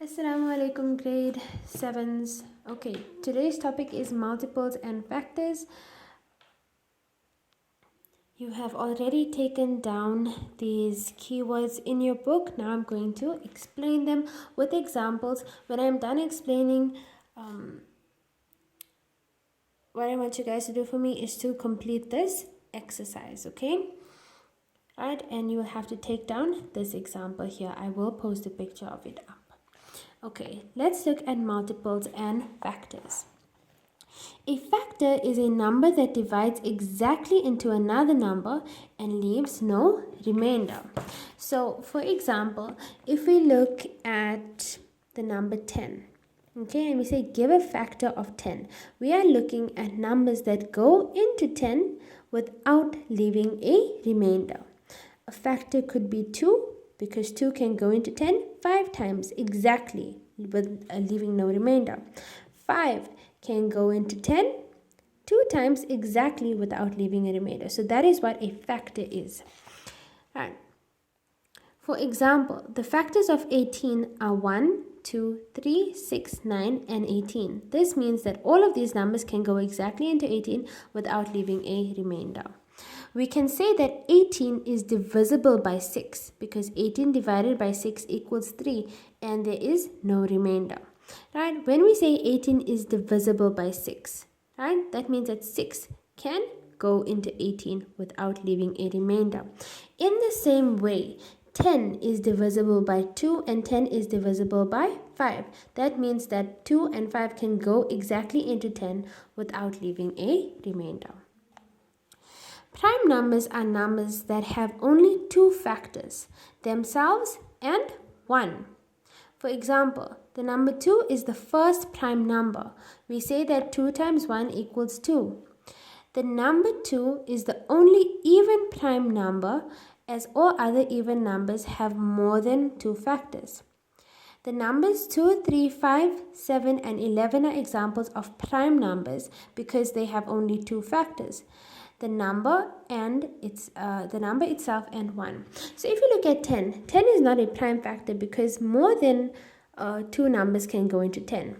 Assalamu alaikum grade 7s. Okay, today's topic is multiples and factors. You have already taken down these keywords in your book. Now I'm going to explain them with examples. When I'm done explaining, what I want you guys to do for me is to complete this exercise, okay? Right, and you will have to take down this example here. I will post a picture of it up. Okay, let's look at multiples and factors. A factor is a number that divides exactly into another number and leaves no remainder. So, for example, if we look at the number 10, okay, and we say give a factor of 10, we are looking at numbers that go into 10 without leaving a remainder. A factor could be 2, because 2 can go into 10 5 times exactly with leaving no remainder. 5 can go into 10 2 times exactly without leaving a remainder. So that is what a factor is. Right. For example, the factors of 18 are 1, 2, 3, 6, 9, and 18. This means that all of these numbers can go exactly into 18 without leaving a remainder. We can say that 18 is divisible by 6 because 18 divided by 6 equals 3 and there is no remainder. Right? When we say 18 is divisible by 6, right? That means that 6 can go into 18 without leaving a remainder. In the same way, 10 is divisible by 2 and 10 is divisible by 5. That means that 2 and 5 can go exactly into 10 without leaving a remainder. Prime numbers are numbers that have only two factors, themselves and 1. For example, the number 2 is the first prime number. We say that 2 times 1 equals 2. The number 2 is the only even prime number, as all other even numbers have more than 2 factors. The numbers 2, 3, 5, 7, and 11 are examples of prime numbers because they have only 2 factors. The number itself and 1. So if you look at 10, 10 is not a prime factor because more than 2 numbers can go into 10.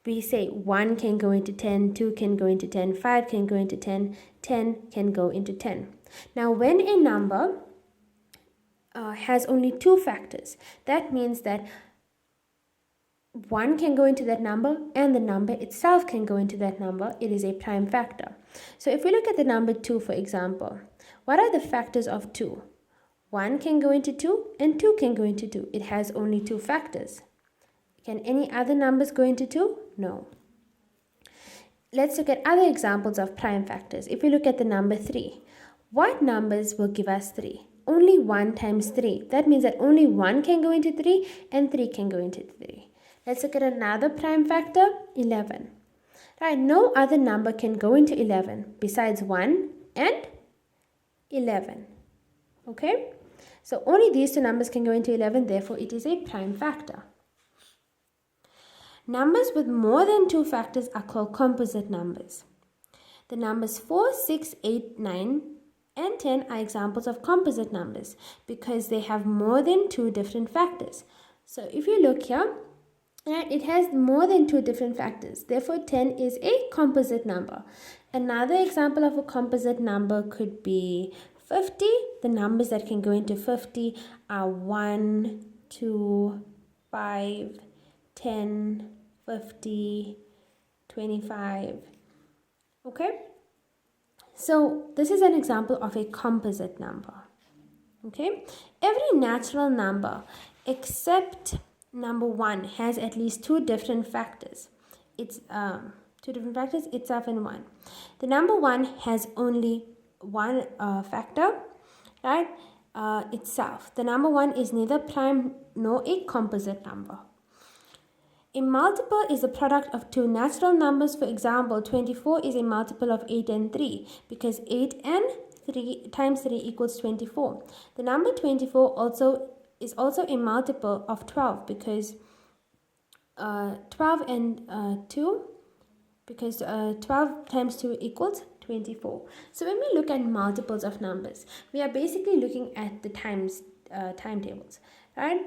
We say 1 can go into 10, 2 can go into 10, 5 can go into 10, 10 can go into 10. Now when a number has only 2 factors, that means that 1 can go into that number and the number itself can go into that number. It is a prime factor. So if we look at the number 2, for example, what are the factors of 2? 1 can go into 2 and 2 can go into 2. It has only 2 factors. Can any other numbers go into 2? No. Let's look at other examples of prime factors. If we look at the number 3, what numbers will give us 3? Only 1 times 3. That means that only 1 can go into 3 and 3 can go into 3. Let's look at another prime factor, 11. Right, no other number can go into 11 besides 1 and 11. Okay? So only these two numbers can go into 11, therefore it is a prime factor. Numbers with more than 2 factors are called composite numbers. The numbers 4, 6, 8, 9, and 10 are examples of composite numbers because they have more than 2 different factors. So if you look here, it has more than 2 different factors. Therefore, 10 is a composite number. Another example of a composite number could be 50. The numbers that can go into 50 are 1, 2, 5, 10, 50, 25. Okay? So, this is an example of a composite number. Okay? Every natural number except number 1 has at least 2 different factors. It's 2 different factors, itself and 1. The number 1 has only 1 factor, right? Itself. The number 1 is neither prime nor a composite number. A multiple is a product of 2 natural numbers. For example, 24 is a multiple of 8 and 3 because 8 and 3 times 3 equals 24. The number 24 is also a multiple of 12 because 12 and 2 because 12 times 2 equals 24. So when we look at multiples of numbers, we are basically looking at the timetables, right?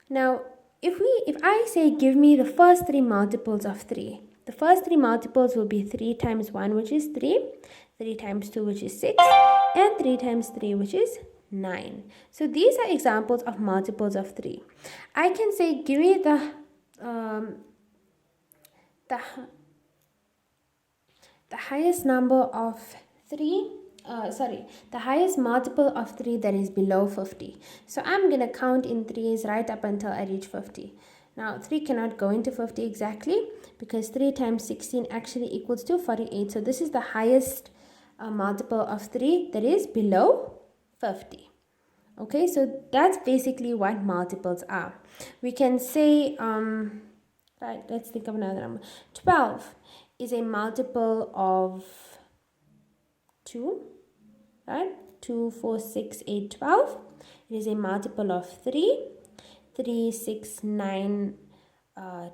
Now if I say give me the first three multiples of 3, the first three multiples will be 3 times 1, which is 3, 3 times 2, which is 6, and 3 times 3, which is 9. So these are examples of multiples of 3. I can say give me the highest number of 3, the highest multiple of 3 that is below 50. So I'm going to count in 3s right up until I reach 50. Now 3 cannot go into 50 exactly because 3 times 16 actually equals to 48. So this is the highest multiple of 3 that is below 50. Okay, so that's basically what multiples are. We can say, right, let's think of another number. 12 is a multiple of 2, right? 2, 4, 6, 8, 12. It is a multiple of 3, 3, 6, 9,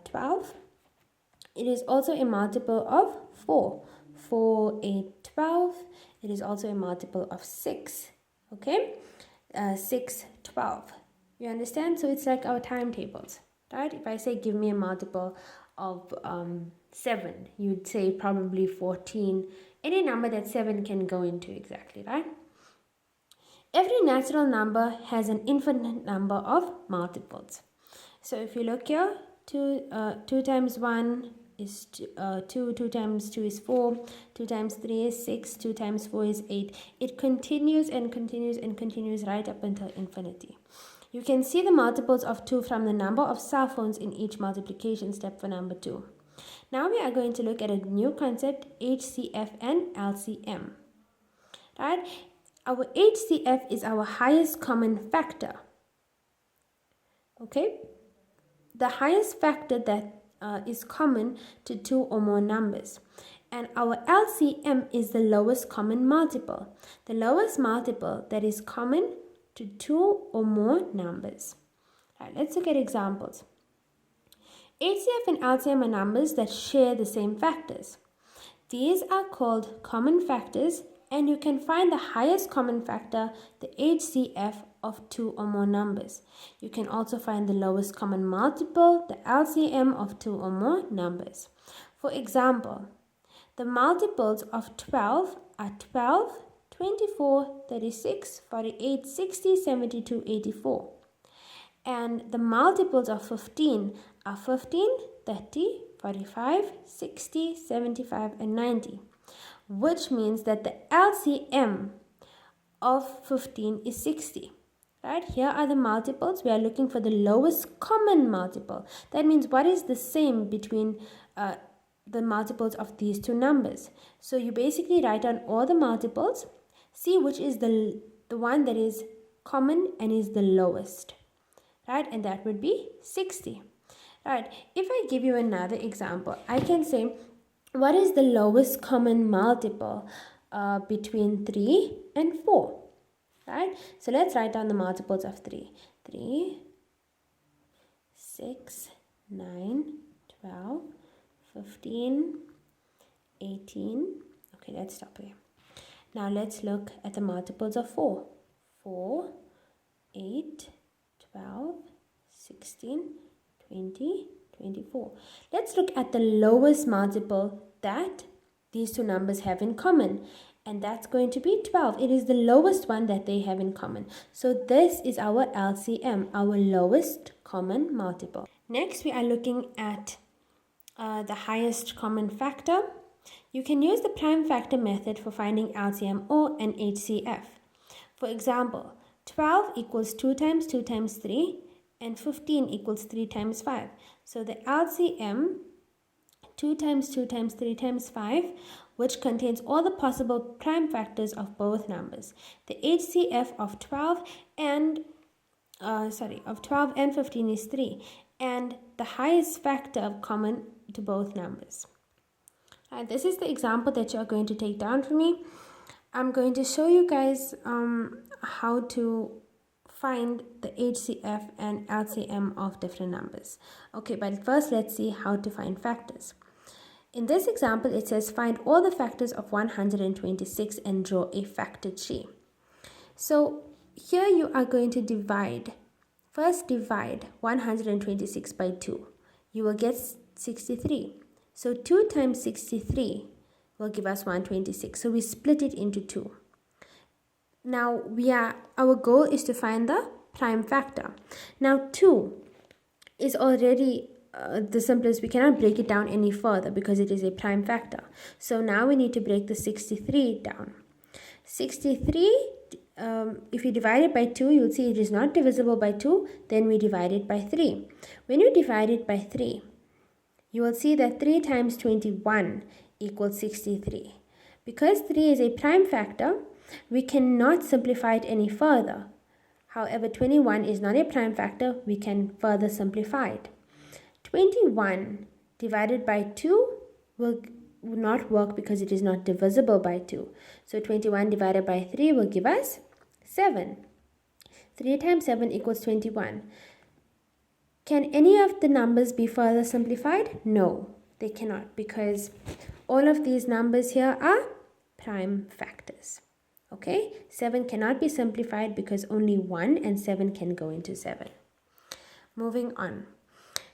12. It is also a multiple of 4, 4, 8, 12. It is also a multiple of 6, okay? 6, 12. You understand? So it's like our timetables, right? If I say give me a multiple of 7, you'd say probably 14. Any number that 7 can go into exactly, right? Every natural number has an infinite number of multiples. So if you look here, 2 times 1 is 2, 2 times 2 is 4, 2 times 3 is 6, 2 times 4 is 8. It continues and continues and continues right up until infinity. You can see the multiples of 2 from the number of cell phones in each multiplication step for number 2. Now we are going to look at a new concept, HCF and LCM. Right? Our HCF is our highest common factor. Okay? The highest factor that is common to 2 or more numbers. And our LCM is the lowest common multiple. The lowest multiple that is common to 2 or more numbers. All right, let's look at examples. HCF and LCM are numbers that share the same factors. These are called common factors, and you can find the highest common factor, the HCF, of 2 or more numbers. You can also find the lowest common multiple, the LCM, of 2 or more numbers. For example, the multiples of 12 are 12, 24, 36, 48, 60, 72, 84. And the multiples of 15 are 15, 30, 45, 60, 75, and 90. Which means that the LCM of 15 is 60. Right? Here are the multiples. We are looking for the lowest common multiple. That means what is the same between the multiples of these two numbers. So you basically write down all the multiples, see which is the one that is common and is the lowest. Right? And that would be 60. Right? If I give you another example, I can say, what is the lowest common multiple between 3 and 4? Right? So let's write down the multiples of 3. 3, 6, 9, 12, 15, 18. Okay, let's stop here. Now let's look at the multiples of 4. 4, 8, 12, 16, 20, 24. Let's look at the lowest multiple that these two numbers have in common. And that's going to be 12. It is the lowest one that they have in common. So this is our LCM, our lowest common multiple. Next, we are looking at the highest common factor. You can use the prime factor method for finding LCM or an HCF. For example, 12 equals 2 times 2 times 3 and 15 equals 3 times 5. So the LCM, 2 times 2 times 3 times 5, which contains all the possible prime factors of both numbers. The HCF of 12 and 15 is 3, and the highest factor of common to both numbers. And this is the example that you're going to take down for me. I'm going to show you guys how to find the HCF and LCM of different numbers. Okay, but first let's see how to find factors. In this example, it says find all the factors of 126 and draw a factor tree. So here you are going to divide First divide 126 by 2. You will get 63. So 2 times 63 will give us 126. So we split it into 2. Now our goal is to find the prime factor. Now 2 is already the simplest. We cannot break it down any further because it is a prime factor. So now we need to break the 63 down. 63, if you divide it by 2, you'll see it is not divisible by 2. Then we divide it by 3. When you divide it by 3, you will see that 3 times 21 equals 63. Because 3 is a prime factor, we cannot simplify it any further. However, 21 is not a prime factor. We can further simplify it. 21 divided by 2 will not work because it is not divisible by 2. So 21 divided by 3 will give us 7. 3 times 7 equals 21. Can any of the numbers be further simplified? No, they cannot, because all of these numbers here are prime factors. Okay, 7 cannot be simplified because only 1 and 7 can go into 7. Moving on.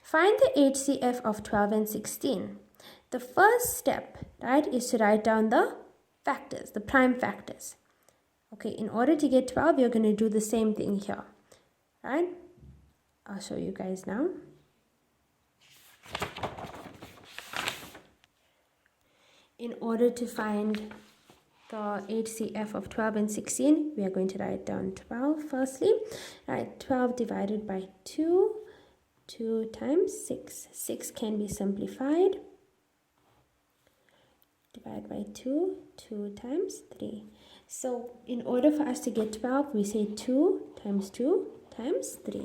Find the HCF of 12 and 16. The first step, right, is to write down the factors, the prime factors. Okay, in order to get 12, you're going to do the same thing here, right? I'll show you guys now. In order to find the HCF of 12 and 16, we are going to write down 12 firstly. Right, 12 divided by 2, 2 times 6. 6 can be simplified. Divide by 2, 2 times 3. So in order for us to get 12, we say 2 times 2 times 3.